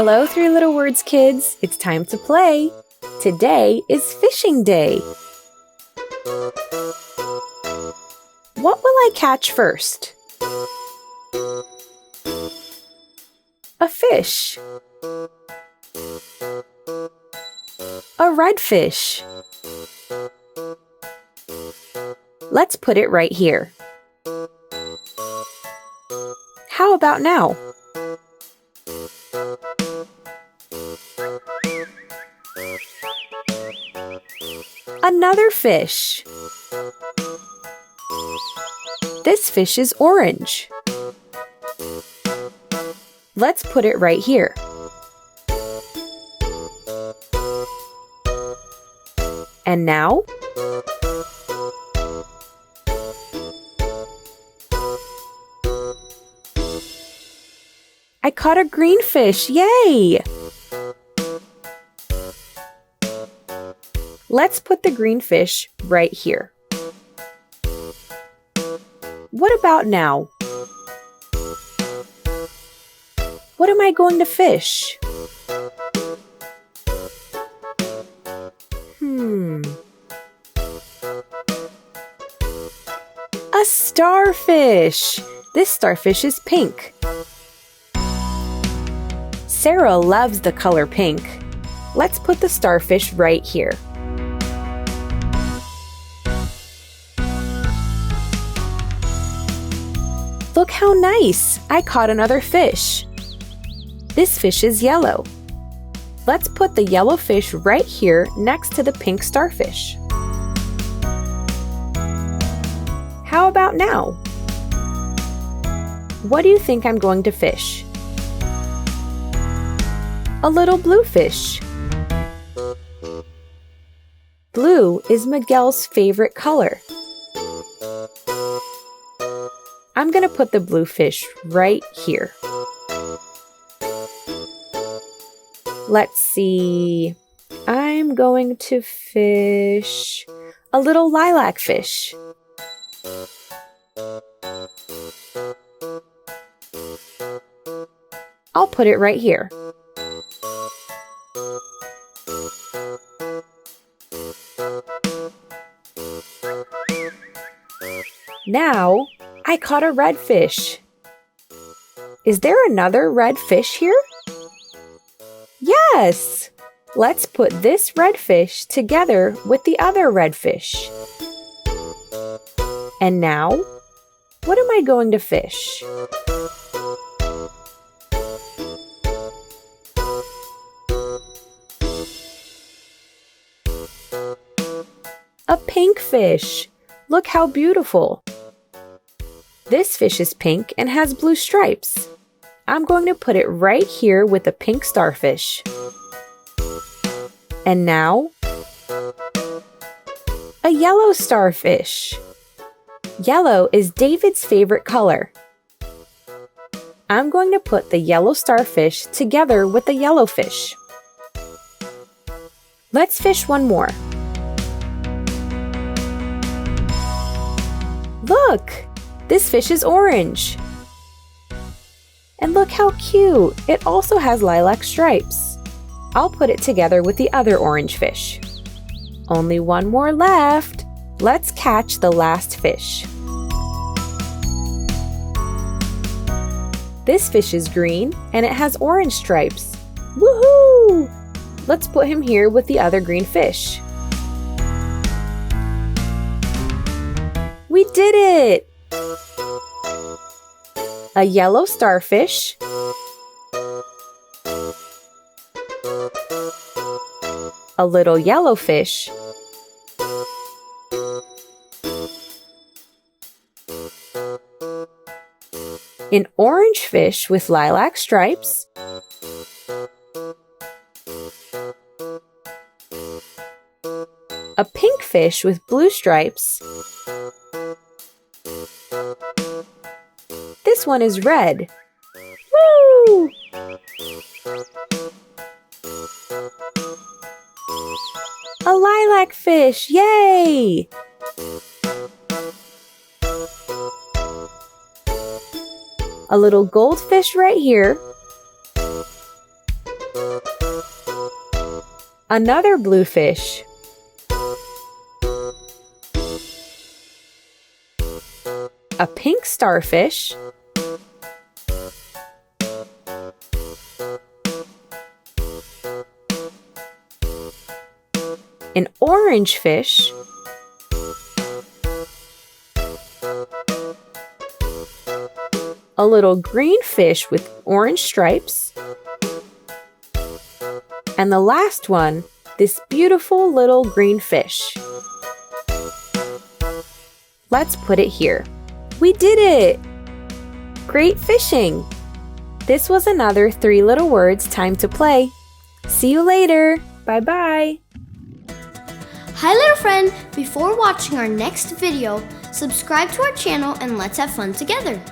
Hello, Three Little Words kids. It's time to play. Today is fishing day. What will I catch first? A fish. A redfish. Let's put it right here. How about now? Another fish. This fish is orange. Let's put it right here. And now? I caught a green fish, yay! Let's put the green fish right here. What about now? What am I going to fish? A starfish! This starfish is pink. Sarah loves the color pink. Let's put the starfish right here. Look how nice! I caught another fish. This fish is yellow. Let's put the yellow fish right here next to the pink starfish. How about now? What do you think I'm going to fish? A little blue fish. Blue is Miguel's favorite color. I'm going to put the blue fish right here. Let's see. I'm going to fish a little lilac fish. I'll put it right here. Now, I caught a red fish. Is there another red fish here? Yes! Let's put this red fish together with the other red fish. And now, what am I going to fish? A pink fish. Look how beautiful. This fish is pink and has blue stripes. I'm going to put it right here with the pink starfish. And now, a yellow starfish. Yellow is David's favorite color. I'm going to put the yellow starfish together with the yellow fish. Let's fish one more. Look! This fish is orange. And look how cute! It also has lilac stripes. I'll put it together with the other orange fish. Only one more left. Let's catch the last fish. This fish is green and it has orange stripes. Woohoo! Let's put him here with the other green fish. We did it! A yellow starfish, a little yellow fish, an orange fish with lilac stripes, a pink fish with blue stripes. This one is red. Woo! A lilac fish, yay! A little goldfish right here. Another blue fish. A pink starfish. An orange fish. A little green fish with orange stripes. And the last one, this beautiful little green fish. Let's put it here. We did it! Great fishing! This was another 3 Little Words time to play. See you later! Bye-bye! Hi little friend! Before watching our next video, subscribe to our channel and let's have fun together.